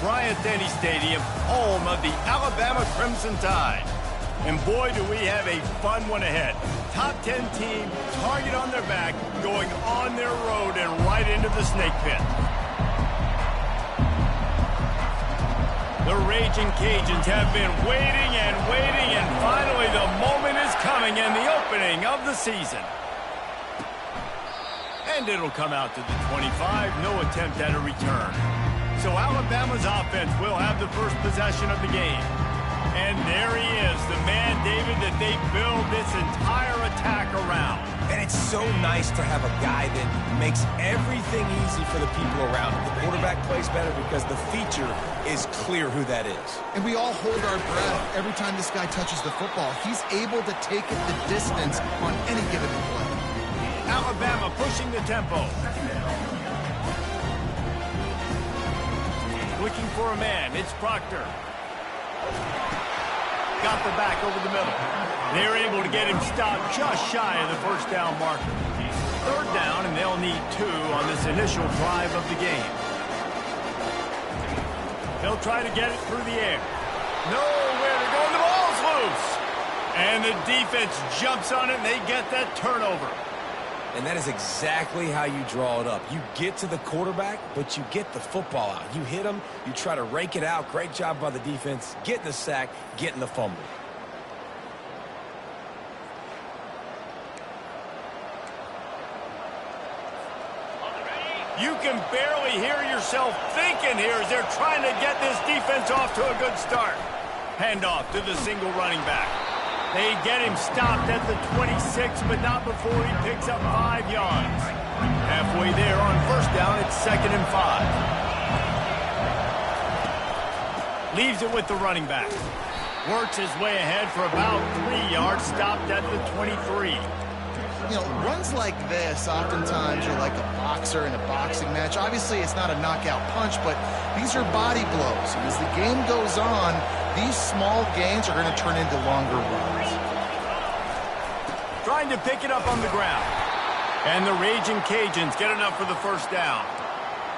Bryant-Denny Stadium, home of the Alabama Crimson Tide. And boy, do we have a fun one ahead. Top 10 team, target on their back, going on their road and right into the snake pit. The Raging Cajuns have been waiting, and finally the moment is coming and the opening of the season. And it'll come out to the 25, no attempt at a return. So Alabama's offense will have the first possession of the game. And there he is, the man, David, that they build this entire attack around. And it's so nice to have a guy that makes everything easy for the people around him. The quarterback plays better because the feature is clear who that is. And we all hold our breath every time this guy touches the football. He's able to take it the distance on any given play. Alabama pushing the tempo. Looking for a man, it's Proctor. Got the back over the middle. They're able to get him stopped just shy of the first down marker. Third down, and they'll need 2 on this initial drive of the game. They'll try to get it through the air. Nowhere to go, and the ball's loose. And the defense jumps on it, and they get that turnover. And that is exactly how you draw it up. You get to the quarterback, but you get the football out. You hit him, you try to rake it out. Great job by the defense. Getting the sack, getting the fumble. You can barely hear yourself thinking here as they're trying to get this defense off to a good start. Handoff to the single running back. They get him stopped at the 26, but not before he picks up 5 yards. Halfway there on first down, it's 2nd and 5. Leaves it with the running back. Works his way ahead for about 3 yards, stopped at the 23. You know, runs like this oftentimes are like a boxer in a boxing match. Obviously, it's not a knockout punch, but these are body blows. And as the game goes on, these small gains are going to turn into longer runs. Trying to pick it up on the ground. And the Raging Cajuns get enough for the first down.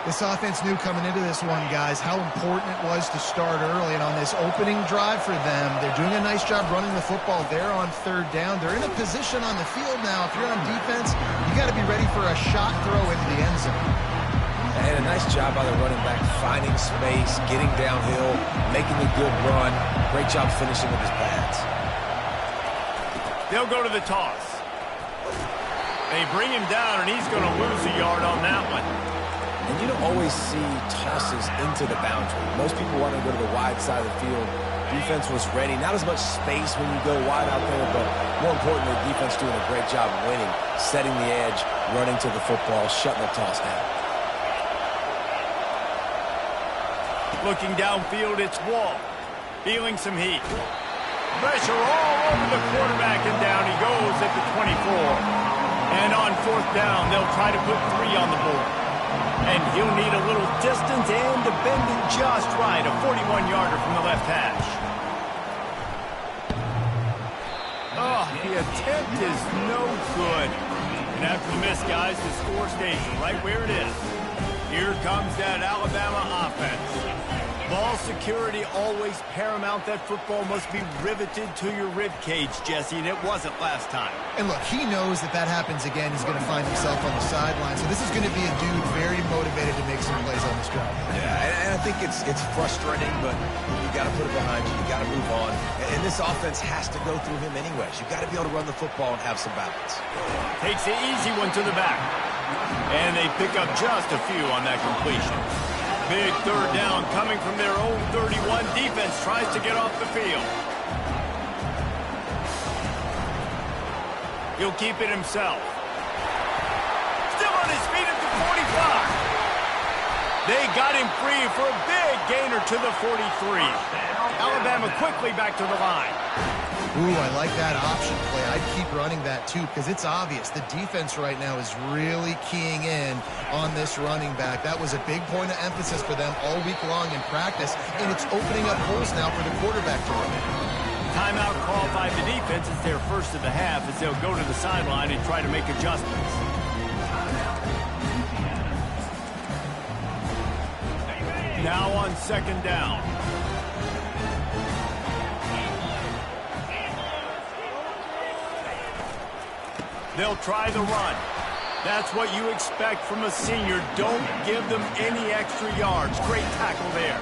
This offense knew coming into this one, guys, how important it was to start early. And on this opening drive for them, they're doing a nice job running the football there on third down. They're in a position on the field now. If you're on defense, you got to be ready for a shot throw into the end zone. And a nice job by the running back, finding space, getting downhill, making a good run. Great job finishing with his pads. They'll go to the toss. They bring him down, and he's going to lose a yard on that one. And you don't always see tosses into the boundary. Most people want to go to the wide side of the field. Defense was ready. Not as much space when you go wide out there, but more importantly, defense doing a great job winning, setting the edge, running to the football, shutting the toss down. Looking downfield, it's Wall. Feeling some heat. Pressure all over the quarterback, and down he goes at the 24. And on fourth down, they'll try to put 3 on the board. And he'll need a little distance and to bend it just right. A 41-yarder from the left hash. Oh, the attempt is no good. And after the miss, guys, the score stays right where it is. Here comes that Alabama offense. Ball security always paramount. That football must be riveted to your rib cage, Jesse, and it wasn't last time. And look, he knows that that happens again. He's going to find himself on the sideline. So this is going to be a dude very motivated to make some plays on this drive. Yeah, and I think it's frustrating, but you got to put it behind you. You got to move on. And this offense has to go through him anyways. You got to be able to run the football and have some balance. Takes the easy one to the back. And they pick up just a few on that completion. Big third down coming from their own 31. Defense tries to get off the field. He'll keep it himself. Still on his feet at the 45. They got him free for a big gainer to the 43. Alabama quickly back to the line. Ooh, I like that option play. I'd keep running that, too, because it's obvious. The defense right now is really keying in on this running back. That was a big point of emphasis for them all week long in practice, and it's opening up holes now for the quarterback to run. Timeout called by the defense. It's their first of the half as they'll go to the sideline and try to make adjustments. Now on second down. They'll try the run. That's what you expect from a senior. Don't give them any extra yards. Great tackle there.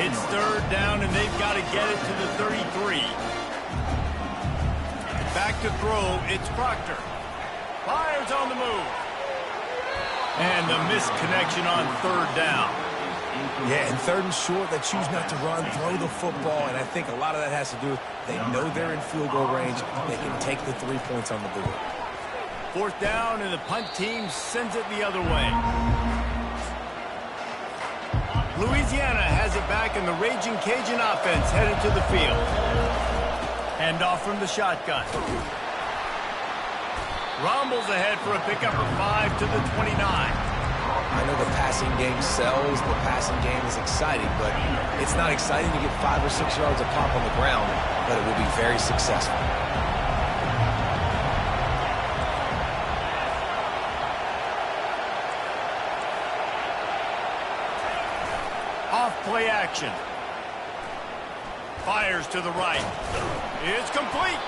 It's third down, and they've got to get it to the 33. Back to throw. It's Proctor. Fires on the move. And the missed connection on third down. Yeah, and third and short, they choose not to run, throw the football, and I think a lot of that has to do with they know they're in field goal range. They can take the 3 points on the board. Fourth down, and the punt team sends it the other way. Louisiana has it back, and the Raging Cajun offense headed to the field. Hand off from the shotgun. Rumbles ahead for a pickup of 5 to the 29. I know the passing game sells, the passing game is exciting, but it's not exciting to get 5 or 6 yards of pop on the ground, but it will be very successful. Off-play action. Fires to the right. It's complete.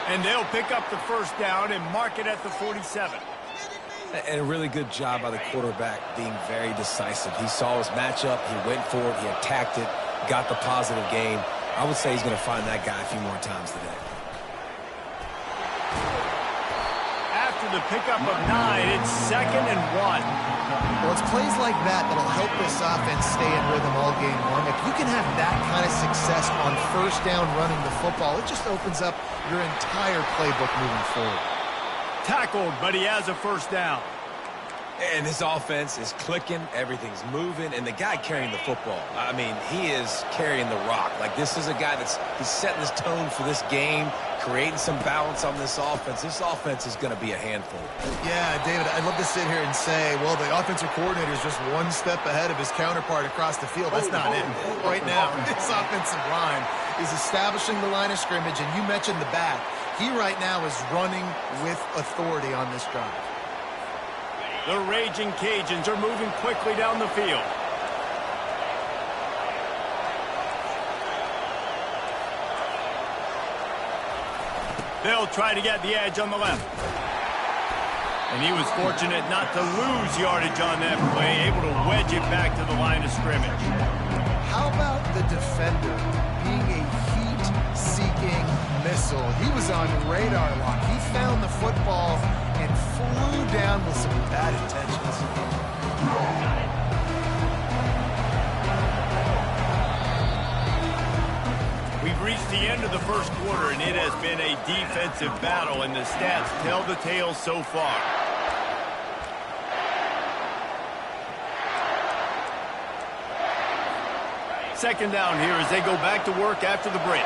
And they'll pick up the first down and mark it at the 47. And a really good job by the quarterback being very decisive. He saw his matchup, he went for it, he attacked it, got the positive gain. I would say he's going to find that guy a few more times today. After the pickup of 9, it's 2nd and 1. Well, it's plays like that that'll help this offense stay in rhythm all game long. If you can have that kind of success on first down running the football, it just opens up your entire playbook moving forward. Tackled, but he has a first down. And this offense is clicking, everything's moving, and the guy carrying the football, I mean, he is carrying the rock. Like, this is a guy he's setting this tone for this game, creating some balance on this offense. This offense is going to be a handful. Yeah, David, I'd love to sit here and say, well, the offensive coordinator is just one step ahead of his counterpart across the field. That's not it. Right now, this offensive line is establishing the line of scrimmage, and you mentioned the back. He right now is running with authority on this drive. The Raging Cajuns are moving quickly down the field. They'll try to get the edge on the left. And he was fortunate not to lose yardage on that play, able to wedge it back to the line of scrimmage. How about the defender being a heat-seeking missile? He was on radar lock. He found the football and flew down with some bad intentions. We've reached the end of the first quarter, and it has been a defensive battle, and the stats tell the tale so far. Second down here as they go back to work after the break.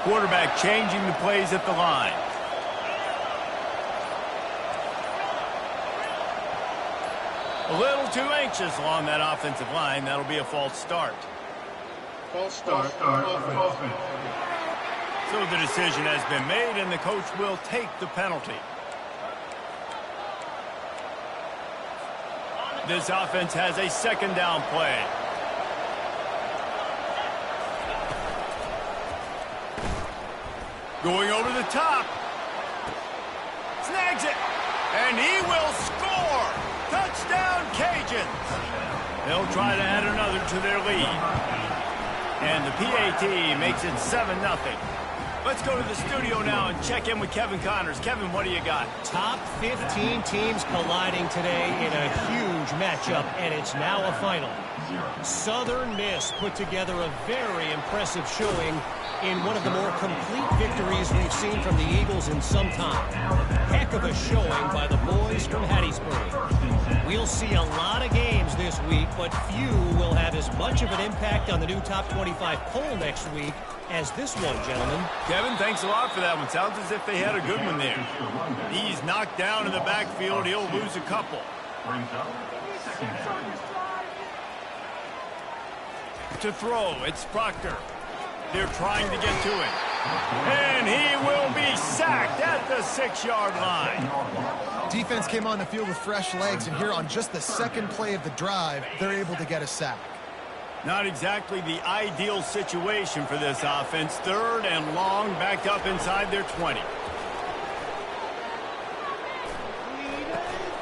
Quarterback changing the plays at the line. A little too anxious along that offensive line. That'll be a false start. False start. Offense. So the decision has been made, and the coach will take the penalty. This offense has a second down play. Going over the top. Snags it. And he will score. Touchdown, Cajuns. They'll try to add another to their lead. And the PAT makes it 7-0. Let's go to the studio now and check in with Kevin Connors. Kevin, what do you got? Top 15 teams colliding today in a huge matchup, and it's now a final. Southern Miss put together a very impressive showing in one of the more complete victories we've seen from the Eagles in some time. Heck of a showing by the boys from Hattiesburg. We'll see a lot of games this week, but few will have as much of an impact on the new Top 25 poll next week as this one, gentlemen. Kevin, thanks a lot for that one. Sounds as if they had a good one there. He's knocked down in the backfield. He'll lose a couple. To throw, it's Proctor. They're trying to get to him. And he will be sacked at the 6-yard line. Defense came on the field with fresh legs, and here on just the second play of the drive, they're able to get a sack. Not exactly the ideal situation for this offense. 3rd and long, backed up inside their 20.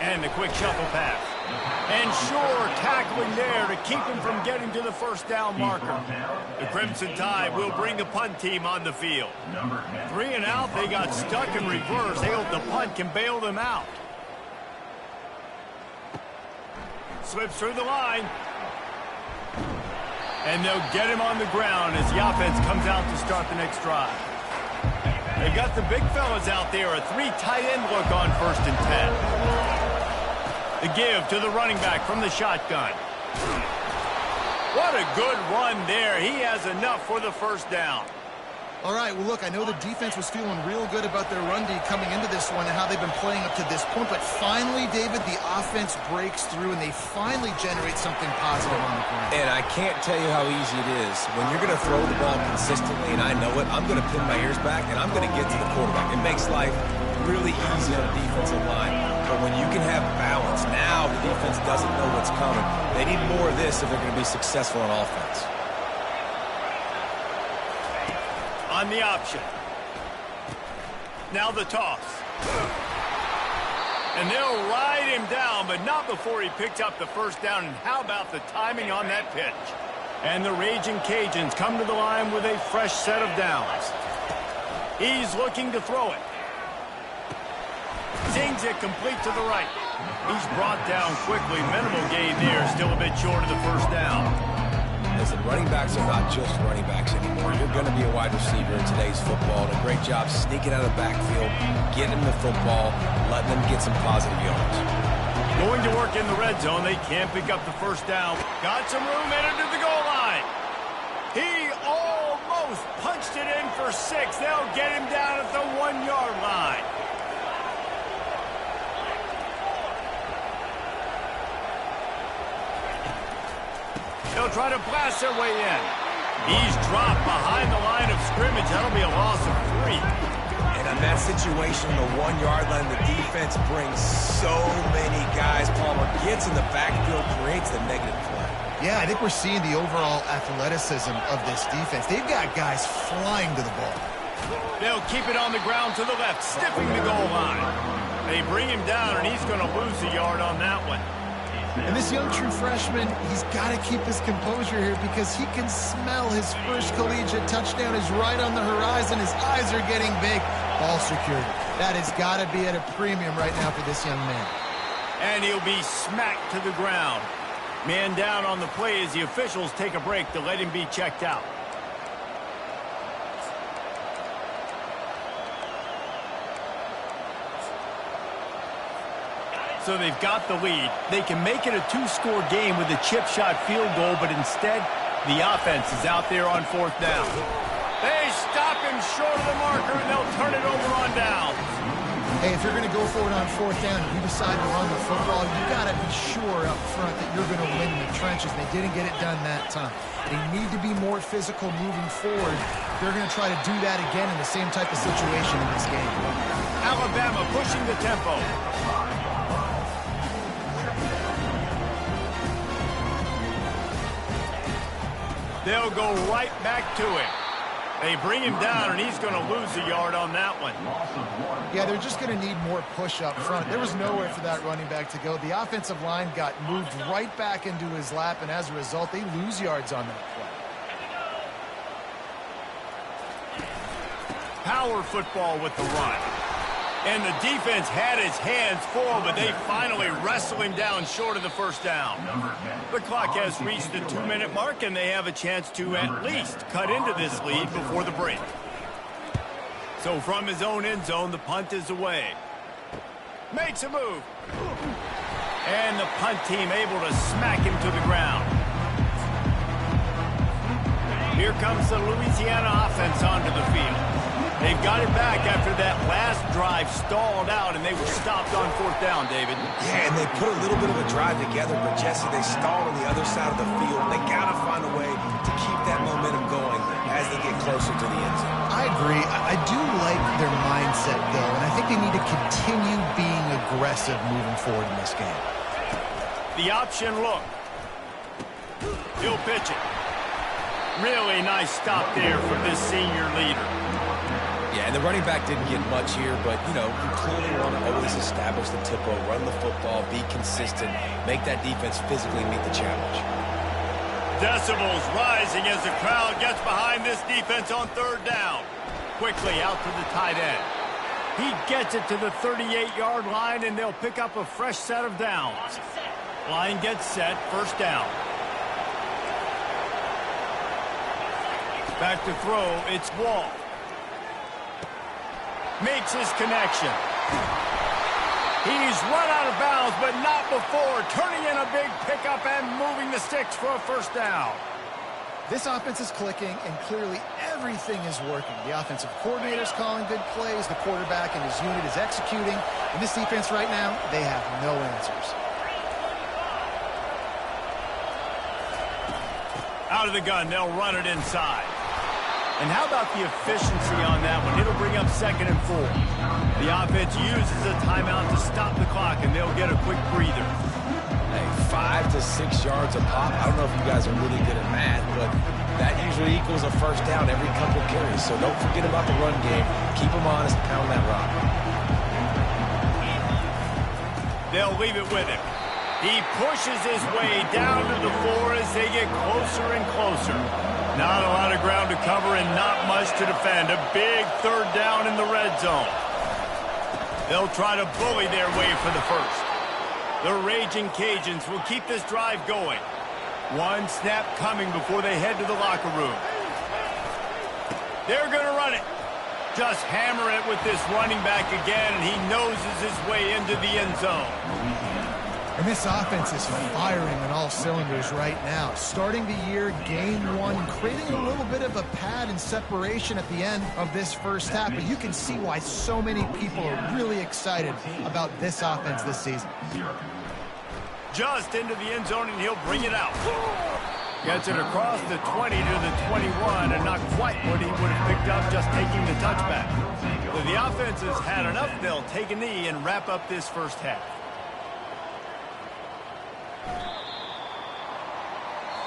And the quick shuffle pass. And sure, tackling there to keep him from getting to the first down marker. The Crimson Tide will bring the punt team on the field. 3 and out, they got stuck in reverse. They hope the punt can bail them out. Slips through the line. And they'll get him on the ground as the offense comes out to start the next drive. They've got the big fellas out there, a 3 tight end look on 1st and 10. The give to the running back from the shotgun. What a good run there. He has enough for the first down. All right, well, look, I know the defense was feeling real good about their run D coming into this one and how they've been playing up to this point, but finally, David, the offense breaks through and they finally generate something positive on the ground. And I can't tell you how easy it is. When you're going to throw the ball consistently, and I know it, I'm going to pin my ears back and I'm going to get to the quarterback. It makes life really easy on the defensive line. But when you can have balance, now the defense doesn't know what's coming. They need more of this if they're going to be successful on offense. On the option. Now the toss. And they'll ride him down, but not before he picks up the first down. And how about the timing on that pitch? And the Raging Cajuns come to the line with a fresh set of downs. He's looking to throw it. Zings it complete to the right. He's brought down quickly. Minimal gain there, still a bit short of the first down. Listen, running backs are not just running backs anymore. You're going to be a wide receiver in today's football. And a great job sneaking out of the backfield, getting them the football, letting them get some positive yards. Going to work in the red zone. They can't pick up the first down. Got some room headed to the goal line. He almost punched it in for 6. They'll get him down at the 1-yard line. They'll try to blast their way in. He's dropped behind the line of scrimmage. That'll be a loss of 3. And in that situation, the 1-yard line, the defense brings so many guys. Palmer gets in the backfield, creates the negative play. Yeah, I think we're seeing the overall athleticism of this defense. They've got guys flying to the ball. They'll keep it on the ground to the left, stiffing the goal line. They bring him down, and he's going to lose a yard on that one. And this young true freshman, he's got to keep his composure here because he can smell his first collegiate touchdown is right on the horizon. His eyes are getting big. Ball secured. That has got to be at a premium right now for this young man. And he'll be smacked to the ground. Man down on the play as the officials take a break to let him be checked out. So they've got the lead. They can make it a 2-score game with a chip shot field goal, but instead, the offense is out there on 4th down. They stop him short of the marker, and they'll turn it over on down. Hey, if you're going to go for it on 4th down and you decide to run the football, you got to be sure up front that you're going to win in the trenches. They didn't get it done that time. They need to be more physical moving forward. They're going to try to do that again in the same type of situation in this game. Alabama pushing the tempo. They'll go right back to him. They bring him down, and he's going to lose a yard on that one. Yeah, they're just going to need more push up front. There was nowhere for that running back to go. The offensive line got moved right back into his lap, and as a result, they lose yards on that play. Power football with the run. And the defense had his hands full, but they finally wrestle him down short of the first down. The clock has reached the 2-minute mark, and they have a chance to at least cut into this lead before the break. So from his own end zone, the punt is away. Makes a move. And the punt team able to smack him to the ground. Here comes the Louisiana offense onto the field. They've got it back after that last drive stalled out, and they were stopped on 4th down, David. Yeah, and they put a little bit of a drive together, but, Jesse, they stalled on the other side of the field. They got to find a way to keep that momentum going as they get closer to the end zone. I agree. I do like their mindset mindset, though, and I think they need to continue being aggressive moving forward in this game. The option look. He'll pitch it. Really nice stop there from this senior leader. Yeah, and the running back didn't get much here, but, you know, you clearly want to always establish the tempo, run the football, be consistent, make that defense physically meet the challenge. Decibels rising as the crowd gets behind this defense on third down. Quickly out to the tight end. He gets it to the 38-yard line, and they'll pick up a fresh set of downs. Line gets set, first down. Back to throw, it's Wall. Makes his connection. He's run out of bounds, but not before. Turning in a big pickup and moving the sticks for a first down. This offense is clicking, and clearly everything is working. The offensive coordinator's calling good plays. The quarterback and his unit is executing. And this defense right now, they have no answers. Out of the gun, they'll run it inside. And how about the efficiency on that one? It'll bring up 2nd and 4. The offense uses a timeout to stop the clock, and they'll get a quick breather. Hey, 5 to 6 yards a pop. I don't know if you guys are really good at math, but that usually equals a first down every couple carries. So don't forget about the run game. Keep them honest, pound that rock. They'll leave it with him. He pushes his way down to the floor as they get closer and closer. Not a lot of ground to cover and not much to defend. A big third down in the red zone. They'll try to bully their way for the first. The Raging Cajuns will keep this drive going. One snap coming before they head to the locker room. They're going to run it. Just hammer it with this running back again, and he noses his way into the end zone. And this offense is firing on all cylinders right now. Starting the year, game 1, creating a little bit of a pad and separation at the end of this first half. But you can see why so many people are really excited about this offense this season. Just into the end zone, and he'll bring it out. Gets it across the 20 to the 21, and not quite what he would have picked up just taking the touchback. So the offense has had enough. They'll take a knee and wrap up this first half.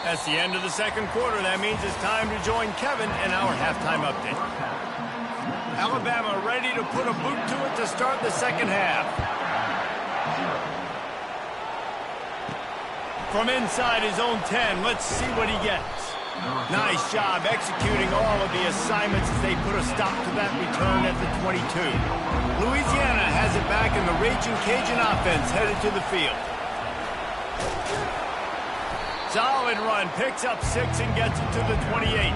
That's the end of the second quarter. That means it's time to join Kevin in our halftime update. Alabama ready to put a boot to it to start the second half. From inside his own 10, let's see what he gets. Nice job executing all of the assignments as they put a stop to that return at the 22. Louisiana has it back, and the Raging Cajun offense headed to the field. Solid run, picks up 6 and gets it to the 28.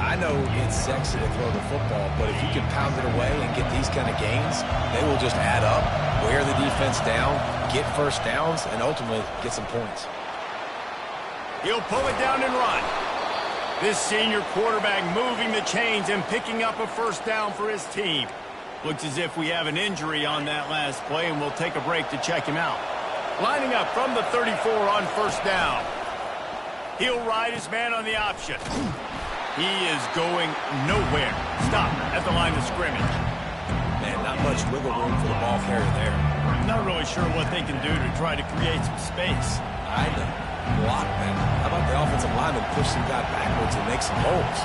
I know it's sexy to throw the football, but if you can pound it away and get these kind of gains, they will just add up, wear the defense down, get first downs, and ultimately get some points. He'll pull it down and run. This senior quarterback moving the chains and picking up a first down for his team. Looks as if we have an injury on that last play, and we'll take a break to check him out. Lining up from the 34 on first down. He'll ride his man on the option. He is going nowhere. Stop at the line of scrimmage. Man, not much wiggle room for the ball carrier there. Not really sure what they can do to try to create some space. I know. Block, man. How about the offensive lineman push some guy backwards and make some holes?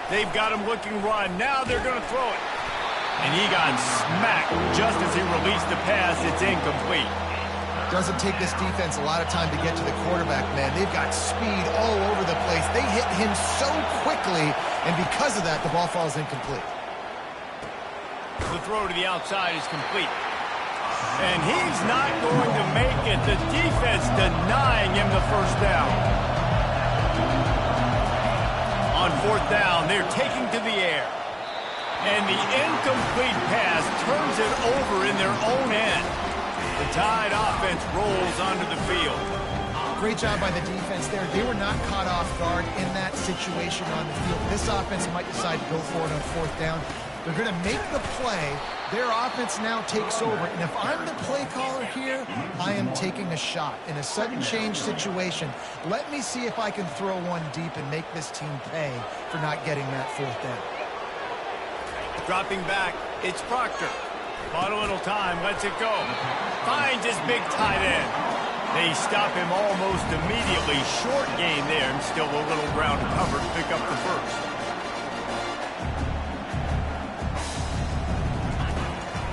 They've got him looking run. Now they're going to throw it. And he got smacked just as he released the pass. It's incomplete. Doesn't take this defense a lot of time to get to the quarterback, man. They've got speed all over the place. They hit him so quickly, and because of that, the ball falls incomplete. The throw to the outside is complete. And he's not going to make it. The defense denying him the first down. On fourth down, they're taking to the air. And the incomplete pass turns it over in their own end. The Tide offense rolls onto the field. Great job by the defense there. They were not caught off guard in that situation on the field. This offense might decide to go for it on fourth down. They're going to make the play. Their offense now takes over. And if I'm the play caller here, I am taking a shot. In a sudden change situation, let me see if I can throw one deep and make this team pay for not getting that fourth down. Dropping back, it's Proctor. Bought a little time, lets it go. Finds his big tight end. They stop him almost immediately. Short gain there, and still a little ground covered to pick up the first.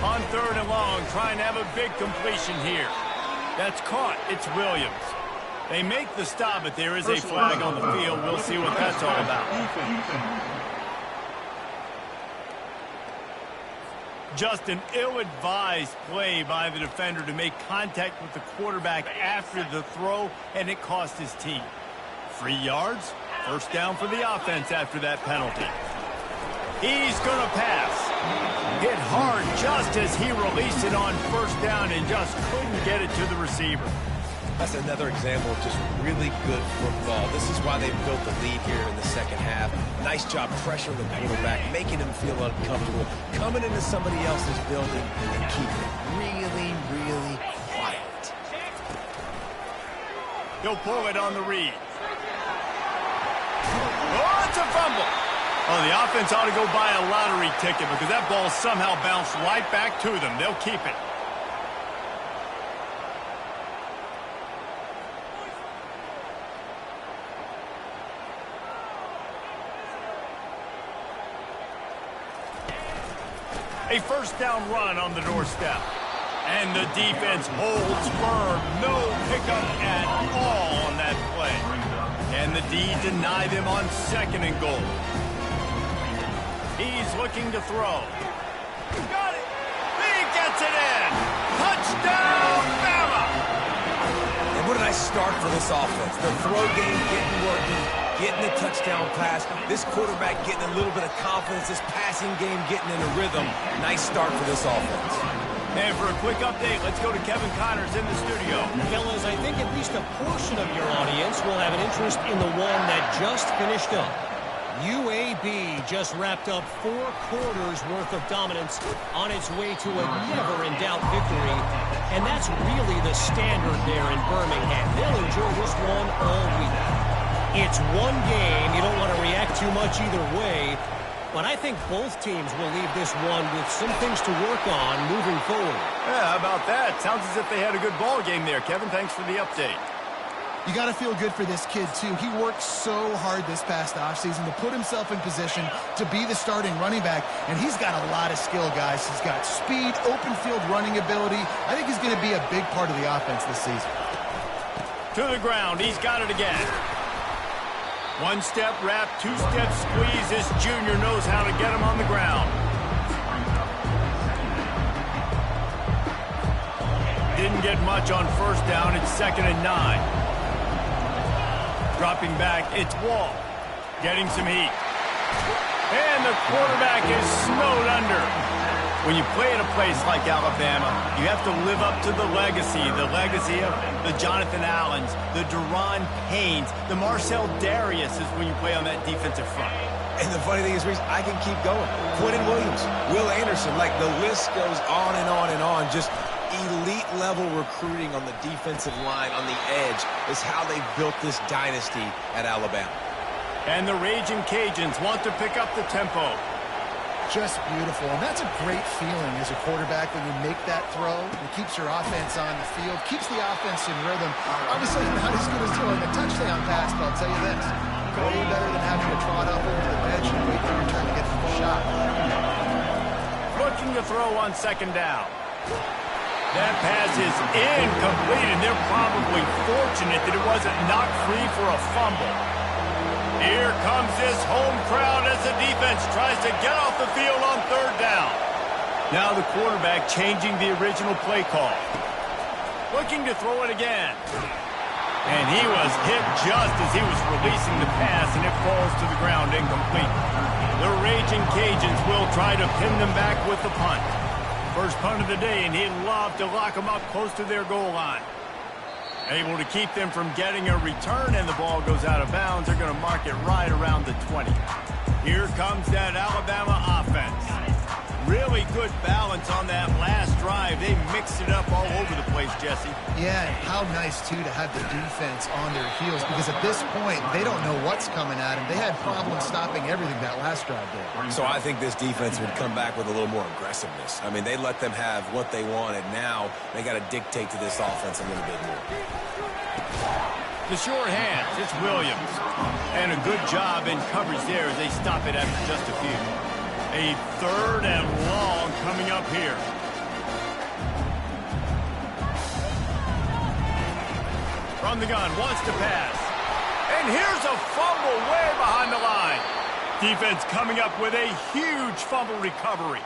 On 3rd and long, trying to have a big completion here. That's caught. It's Williams. They make the stop, but there is a flag on the field. We'll see what that's all about. Just an ill-advised play by the defender to make contact with the quarterback after the throw, and it cost his team. 3 yards, first down for the offense after that penalty. He's going to pass. Hit hard just as he released it on first down and just couldn't get it to the receiver. That's another example of just really good football. This is why they built the lead here in the second half. Nice job pressuring the quarterback, making him feel uncomfortable, coming into somebody else's building and keeping it really, really quiet. He'll pull it on the read. Oh, it's a fumble. Oh, the offense ought to go buy a lottery ticket because that ball somehow bounced right back to them. They'll keep it. A first down run on the doorstep. And the defense holds firm. No pickup at all on that play. And the D deny them on 2nd and goal. He's looking to throw. Got it. He gets it in. Touchdown, Bama. And what a nice start for this offense. The throw game getting working, getting the touchdown pass. This quarterback getting a little bit of confidence. This passing game getting in a rhythm. Nice start for this offense. And for a quick update, let's go to Kevin Connors in the studio. Fellas, I think at least a portion of your audience will have an interest in the one that just finished up. UAB just wrapped up 4 quarters worth of dominance on its way to a never-in-doubt victory. And that's really the standard there in Birmingham. They'll enjoy this one all week. It's one game. You don't want to react too much either way. But I think both teams will leave this one with some things to work on moving forward. Yeah, how about that? Sounds as if they had a good ball game there. Kevin, thanks for the update. You got to feel good for this kid, too. He worked so hard this past offseason to put himself in position to be the starting running back, and he's got a lot of skill, guys. He's got speed, open field running ability. I think he's going to be a big part of the offense this season. To the ground. He's got it again. 1-step wrap, 2-step squeeze. This junior knows how to get him on the ground. Didn't get much on first down. It's 2nd and 9. Dropping back, it's Wall. Getting some heat. And the quarterback is snowed under. When you play at a place like Alabama, you have to live up to the legacy of the Jonathan Allens, the Deron Paynes, the Marcel Dariuses when you play on that defensive front. And the funny thing is, Reese, I can keep going. Quentin Williams, Will Anderson, like the list goes on and on and on. Just elite-level recruiting on the defensive line, on the edge, is how they built this dynasty at Alabama. And the Raging Cajuns want to pick up the tempo. Just beautiful. And that's a great feeling as a quarterback when you make that throw. It keeps your offense on the field, keeps the offense in rhythm. Obviously, not as good as throwing a touchdown pass, but I'll tell you this. Way better than having to trot up over the bench and wait for your turn to get the shot. Looking to throw on 2nd down. That pass is incomplete, and they're probably fortunate that it wasn't knocked free for a fumble. Here comes this home crowd as the defense tries to get off the field on 3rd down. Now the quarterback changing the original play call. Looking to throw it again. And he was hit just as he was releasing the pass, and it falls to the ground incomplete. The Raging Cajuns will try to pin them back with the punt. First punt of the day, and he'd love to lock them up close to their goal line. Able to keep them from getting a return, and the ball goes out of bounds. They're going to mark it right around the 20. Here comes that Alabama offense. Really good balance on that last drive. They mixed it up all over the place, Jesse. Yeah, and how nice, too, to have the defense on their heels, because at this point, they don't know what's coming at them. They had problems stopping everything that last drive did. So I think this defense would come back with a little more aggressiveness. I mean, they let them have what they wanted. Now they got to dictate to this offense a little bit more. The short hands, it's Williams. And a good job in coverage there as they stop it after just a few. A 3rd and long coming up here. From the gun, wants to pass. And here's a fumble way behind the line. Defense coming up with a huge fumble recovery.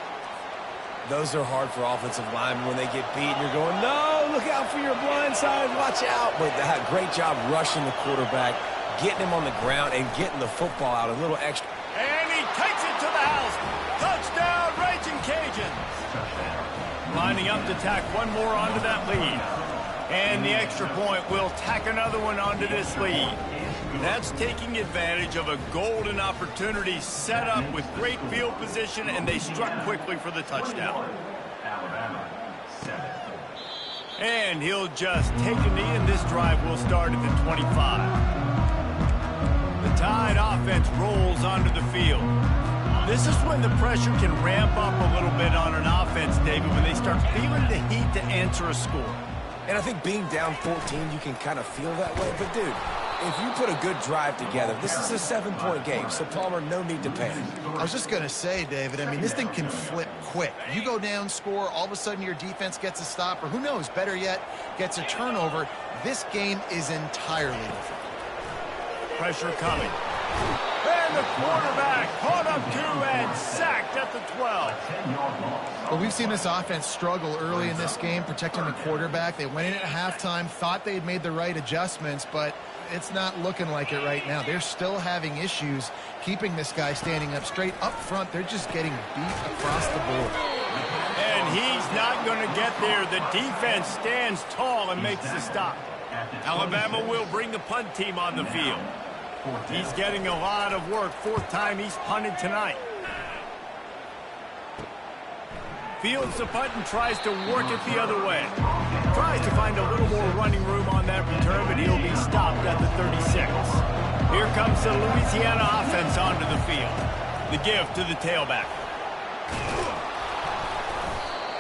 Those are hard for offensive linemen when they get beat. You're going, no, look out for your blind side, watch out. But they had a great job rushing the quarterback, getting him on the ground, and getting the football out a little extra. And he takes it to the house. Touchdown, Raging Cajuns. Lining up to tack one more onto that lead. And the extra point will tack another one onto this lead. That's taking advantage of a golden opportunity set up with great field position, and they struck quickly for the touchdown. And he'll just take a knee, and this drive will start at the 25. The Tide offense rolls onto the field. This is when the pressure can ramp up a little bit on an offense, David, when they start feeling the heat to answer a score. And I think being down 14, you can kind of feel that way. But, dude, if you put a good drive together, this is a 7-point game, so Palmer, no need to panic. I was just going to say, David, I mean, this thing can flip quick. You go down, score, all of a sudden your defense gets a stop, or who knows, better yet, gets a turnover. This game is entirely different. Pressure coming. And the quarterback caught up to and sacked at the 12. Well, we've seen this offense struggle early in this game, protecting the quarterback. They went in at halftime, thought they had made the right adjustments, but it's not looking like it right now. They're still having issues keeping this guy standing up straight. Up front, they're just getting beat across the board. And he's not going to get there. The defense stands tall and makes the stop. Alabama will bring the punt team on the field. He's getting a lot of work. 4th time he's punted tonight. Fields the punt and tries to work it the other way. Tries to find a little more running room on that return, but he'll be stopped at the 36. Here comes the Louisiana offense onto the field. The give to the tailback.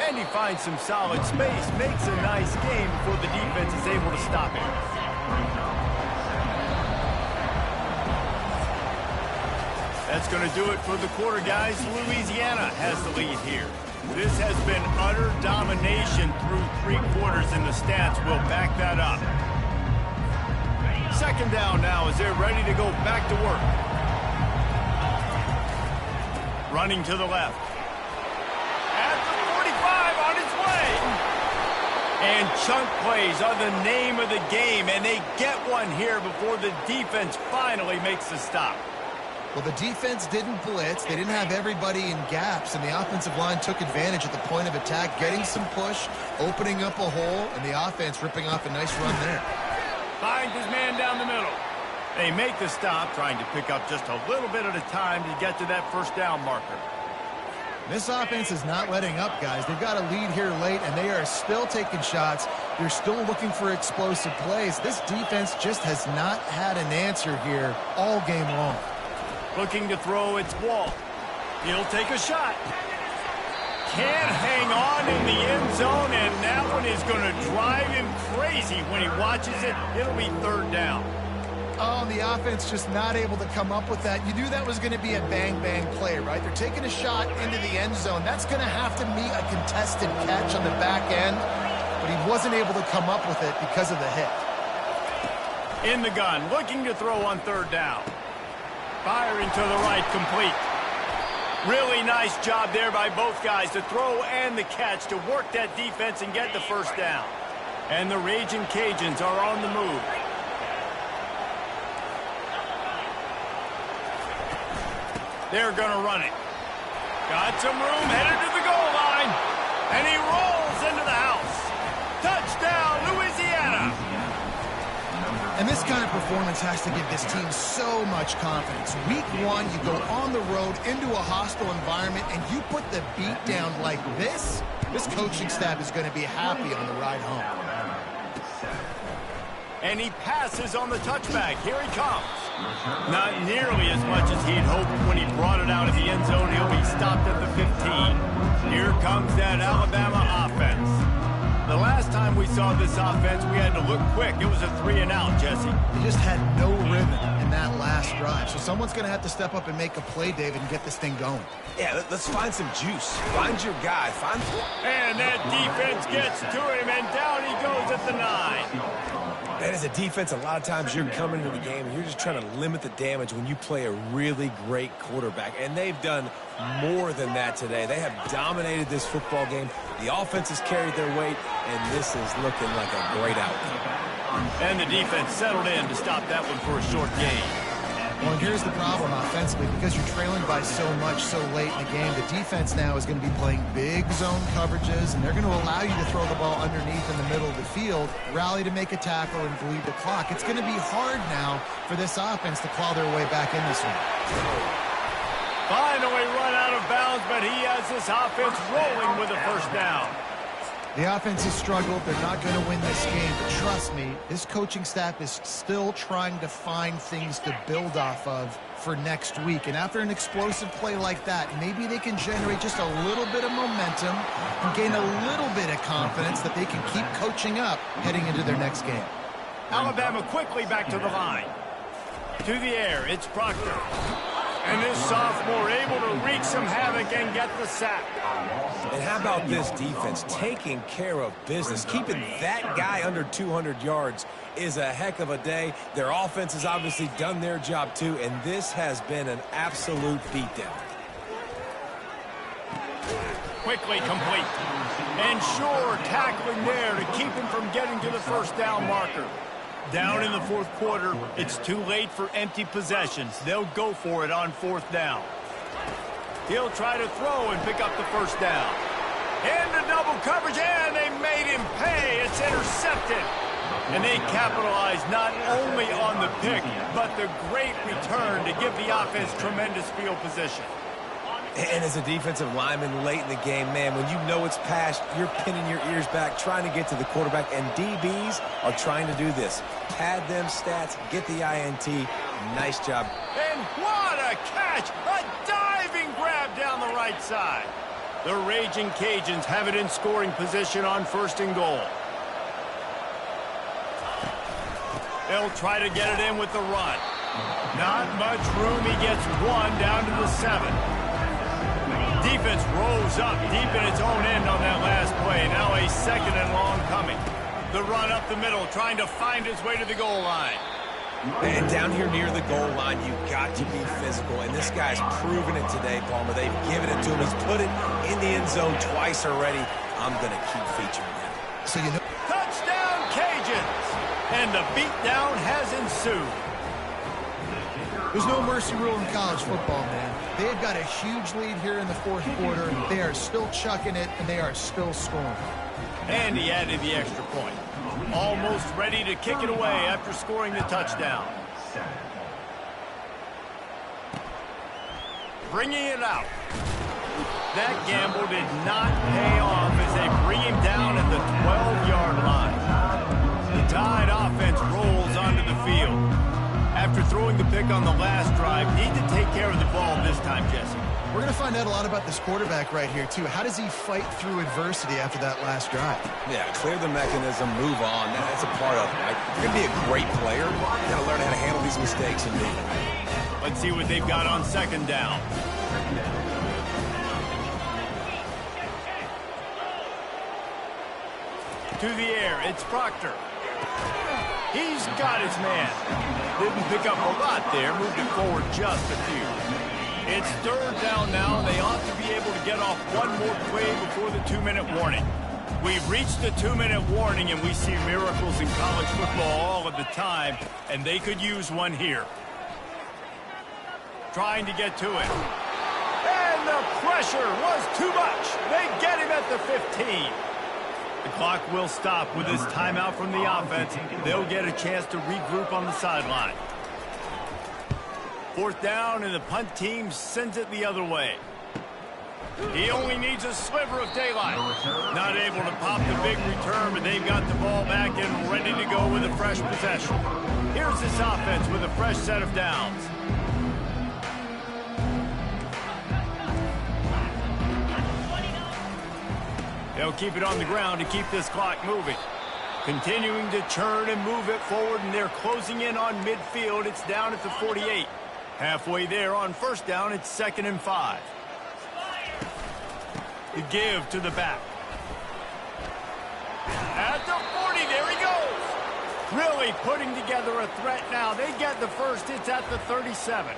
And he finds some solid space, makes a nice game before the defense is able to stop him. That's going to do it for the quarter, guys. Louisiana has the lead here. This has been utter domination through 3 quarters, and the stats will back that up. 2nd down now as they're ready to go back to work. Running to the left. At the 45 on its way. And chunk plays are the name of the game, and they get one here before the defense finally makes the stop. Well, the defense didn't blitz. They didn't have everybody in gaps, and the offensive line took advantage at the point of attack, getting some push, opening up a hole, and the offense ripping off a nice run there. Finds his man down the middle. They make the stop, trying to pick up just a little bit at a time to get to that 1st down marker. This offense is not letting up, guys. They've got a lead here late, and they are still taking shots. They're still looking for explosive plays. This defense just has not had an answer here all game long. Looking to throw, it's Wall. He'll take a shot. Can't hang on in the end zone, and that one is going to drive him crazy when he watches it. It'll be 3rd down. Oh, the offense just not able to come up with that. You knew that was going to be a bang-bang play, right? They're taking a shot into the end zone. That's going to have to meet a contested catch on the back end, but he wasn't able to come up with it because of the hit. In the gun, looking to throw on 3rd down. Firing to the right, complete. Really nice job there by both guys, the throw and the catch, to work that defense and get the 1st down. And the Raging Cajuns are on the move. They're going to run it. Got some room, headed to the goal line. And he rolls into the house. Touchdown, Louisiana. And this kind of performance has to give this team so much confidence. Week 1, you go on the road into a hostile environment, and you put the beat down like this. This coaching staff is going to be happy on the ride home. And he passes on the touchback. Here he comes. Not nearly as much as he'd hoped when he brought it out of the end zone. He'll be stopped at the 15. Here comes that Alabama offense. The last time we saw this offense, we had to look quick. It was a 3-and-out, Jesse. They just had no rhythm in that last drive. So someone's going to have to step up and make a play, David, and get this thing going. Yeah, let's find some juice. Find your guy. And that defense gets to him, and down he goes at the 9. And as a defense, a lot of times you're coming to the game and you're just trying to limit the damage when you play a really great quarterback. And they've done more than that today. They have dominated this football game. The offense has carried their weight, and this is looking like a great outcome. And the defense settled in to stop that one for a short gain. Well, and here's the problem offensively. Because you're trailing by so much so late in the game, the defense now is going to be playing big zone coverages, and they're going to allow you to throw the ball underneath in the middle of the field, rally to make a tackle, and bleed the clock. It's going to be hard now for this offense to claw their way back in this one. Finally run out of bounds, but he has this offense rolling with a first down. The offense has struggled. They're not going to win this game. But trust me, this coaching staff is still trying to find things to build off of for next week. And after an explosive play like that, maybe they can generate just a little bit of momentum and gain a little bit of confidence that they can keep coaching up heading into their next game. Alabama quickly back to the line. To the air, it's Proctor. And this sophomore able to wreak some havoc and get the sack. And how about this defense taking care of business? Keeping that guy under 200 yards is a heck of a day. Their offense has obviously done their job too, and this has been an absolute beatdown. Quickly complete. And sure, tackling there to keep him from getting to the first down marker. Down in the fourth quarter, it's too late for empty possessions. They'll go for it on fourth down. He'll try to throw and pick up the first down. Into double coverage, and they made him pay. It's intercepted. And they capitalized not only on the pick, but the great return to give the offense tremendous field position. And as a defensive lineman late in the game, man, when you know it's past, you're pinning your ears back, trying to get to the quarterback, and DBs are trying to do this. Pad them stats, get the INT. Nice job. And what a catch! A diving grab down the right side. The Raging Cajuns have it in scoring position on 1st and goal. They'll try to get it in with the run. Not much room. He gets one down to the 7. Defense rolls up deep in its own end on that last play. Now a 2nd and long coming. The run up the middle, trying to find his way to the goal line. And down here near the goal line, you've got to be physical. And this guy's proven it today, Palmer. They've given it to him. He's put it in the end zone twice already. I'm going to keep featuring him. So you know. Touchdown, Cajuns! And the beatdown has ensued. There's no mercy rule in college football, man. They've got a huge lead here in the fourth quarter. They are still chucking it, and they are still scoring. And he added the extra point. Almost ready to kick it away after scoring the touchdown. Bringing it out. That gamble did not pay off as they bring him down at the 12-yard line. The Tide offense rolls onto the field. After throwing the pick on the last drive, need to take care of the ball this time, Jesse. We're going to find out a lot about this quarterback right here, too. How does he fight through adversity after that last drive? Yeah, clear the mechanism, move on. That's a part of it, right? If you're going to be a great player, you got to learn how to handle these mistakes and move. Let's see what they've got on 2nd down. To the air, it's Proctor. He's got his man. Didn't pick up a lot there, moved it forward just a few. It's 3rd down now. They ought to be able to get off one more play before the 2-minute warning. We've reached the 2-minute warning, and we see miracles in college football all of the time, and they could use one here. Trying to get to it. And the pressure was too much. They get him at the 15. The clock will stop with this timeout from the offense. They'll get a chance to regroup on the sideline. 4th down, and the punt team sends it the other way. He only needs a sliver of daylight. Not able to pop the big return, but they've got the ball back and ready to go with a fresh possession. Here's this offense with a fresh set of downs. They'll keep it on the ground to keep this clock moving. Continuing to churn and move it forward, and they're closing in on midfield. It's down at the 48. Halfway there on 1st down, it's 2nd and 5. The give to the back. At the 40, there he goes. Really putting together a threat now. They get the first. It's at the 37.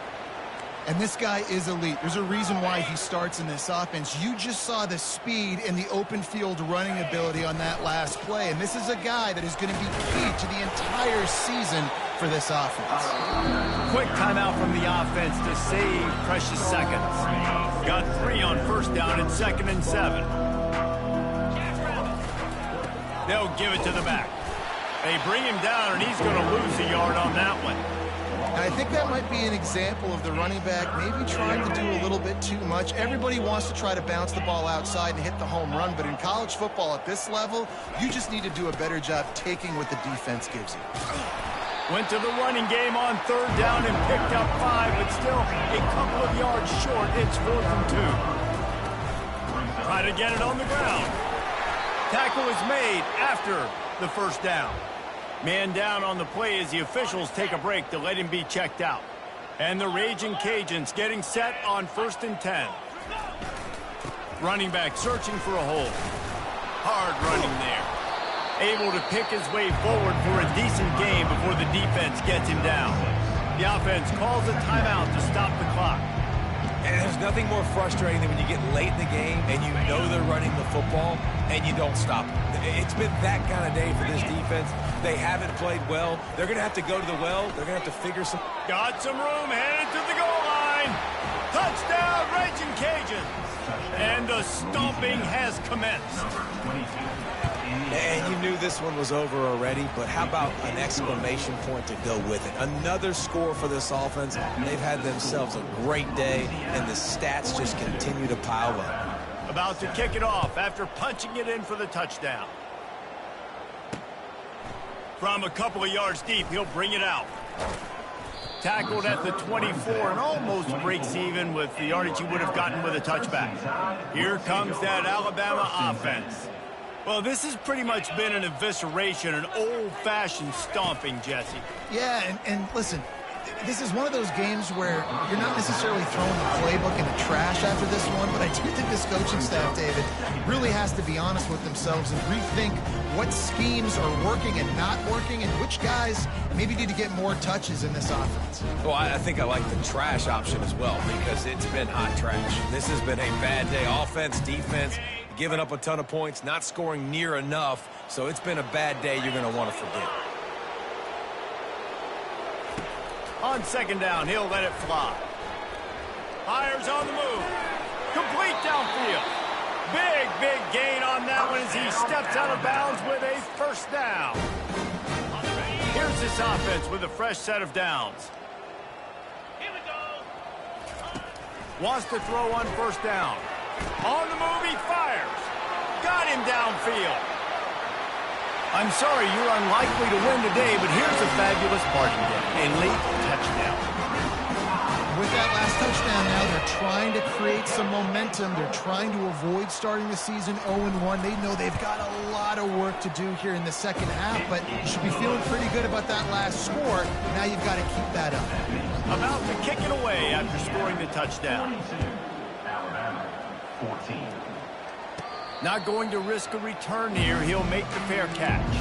And this guy is elite. There's a reason why he starts in this offense. You just saw the speed and the open field running ability on that last play. And this is a guy that is going to be key to the entire season for this offense. Quick timeout from the offense to save precious seconds. Got 3 on 1st down and 2nd and 7. They'll give it to the back. They bring him down, and he's going to lose a yard on that one. I think that might be an example of the running back maybe trying to do a little bit too much. Everybody wants to try to bounce the ball outside and hit the home run, but in college football at this level, you just need to do a better job taking what the defense gives you. Went to the running game on 3rd down and picked up 5, but still a couple of yards short. It's 4th and 2. Try to get it on the ground. Tackle is made after the 1st down. Man down on the play as the officials take a break to let him be checked out. And the Raging Cajuns getting set on 1st and 10. Running back searching for a hole. Hard running there. Able to pick his way forward for a decent game before the defense gets him down. The offense calls a timeout to stop the clock. And there's nothing more frustrating than when you get late in the game and you know they're running the football and you don't stop them. It's been that kind of day for this defense. They haven't played well. They're going to have to go to the well. They're going to have to figure some... Got some room, headed to the goal line. Touchdown, Raging Cajuns. And the stomping has commenced. And you knew this one was over already, but how about an exclamation point to go with it? Another score for this offense. They've had themselves a great day, and the stats just continue to pile up. About to kick it off after punching it in for the touchdown. From a couple of yards deep, he'll bring it out. Tackled at the 24 and almost breaks even with the yardage he would have gotten with a touchback. Here comes that Alabama offense. Well, this has pretty much been an evisceration, an old-fashioned stomping, Jesse. Yeah, and listen, this is one of those games where you're not necessarily throwing the playbook in the trash after this one, but I do think this coaching staff, David, really has to be honest with themselves and rethink what schemes are working and not working and which guys maybe need to get more touches in this offense. Well, I think I like the trash option as well because it's been hot trash. This has been a bad day. Offense, defense, giving up a ton of points, not scoring near enough. So it's been a bad day you're going to want to forget. On 2nd down, he'll let it fly. Fires on the move. Complete downfield. Big gain on that one as he steps out of bounds with a 1st down. Here's this offense with a fresh set of downs. Here we go. Wants to throw on 1st down. On the move, he fires. Got him downfield. I'm sorry, you're unlikely to win today, but here's a fabulous parting gift. A late touchdown. With that last touchdown now, they're trying to create some momentum. They're trying to avoid starting the season 0-1. They know they've got a lot of work to do here in the second half, but you should be feeling pretty good about that last score. Now you've got to keep that up. About to kick it away after scoring the touchdown. 14. Not going to risk a return here. He'll make the fair catch.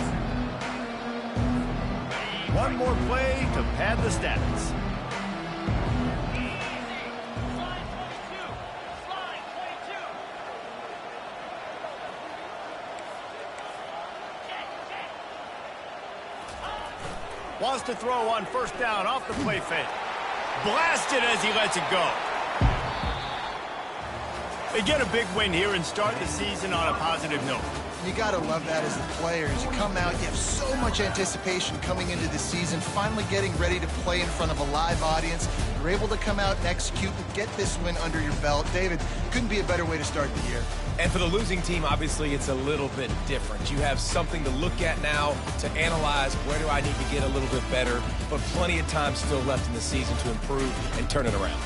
One more play to pad the stats. Wants to throw on 1st down off the play fake. Blasted as he lets it go. They get a big win here and start the season on a positive note. You got to love that as the players. You come out, you have so much anticipation coming into the season, finally getting ready to play in front of a live audience. You're able to come out and execute and get this win under your belt. David, couldn't be a better way to start the year. And for the losing team, obviously, it's a little bit different. You have something to look at now to analyze where do I need to get a little bit better, but plenty of time still left in the season to improve and turn it around.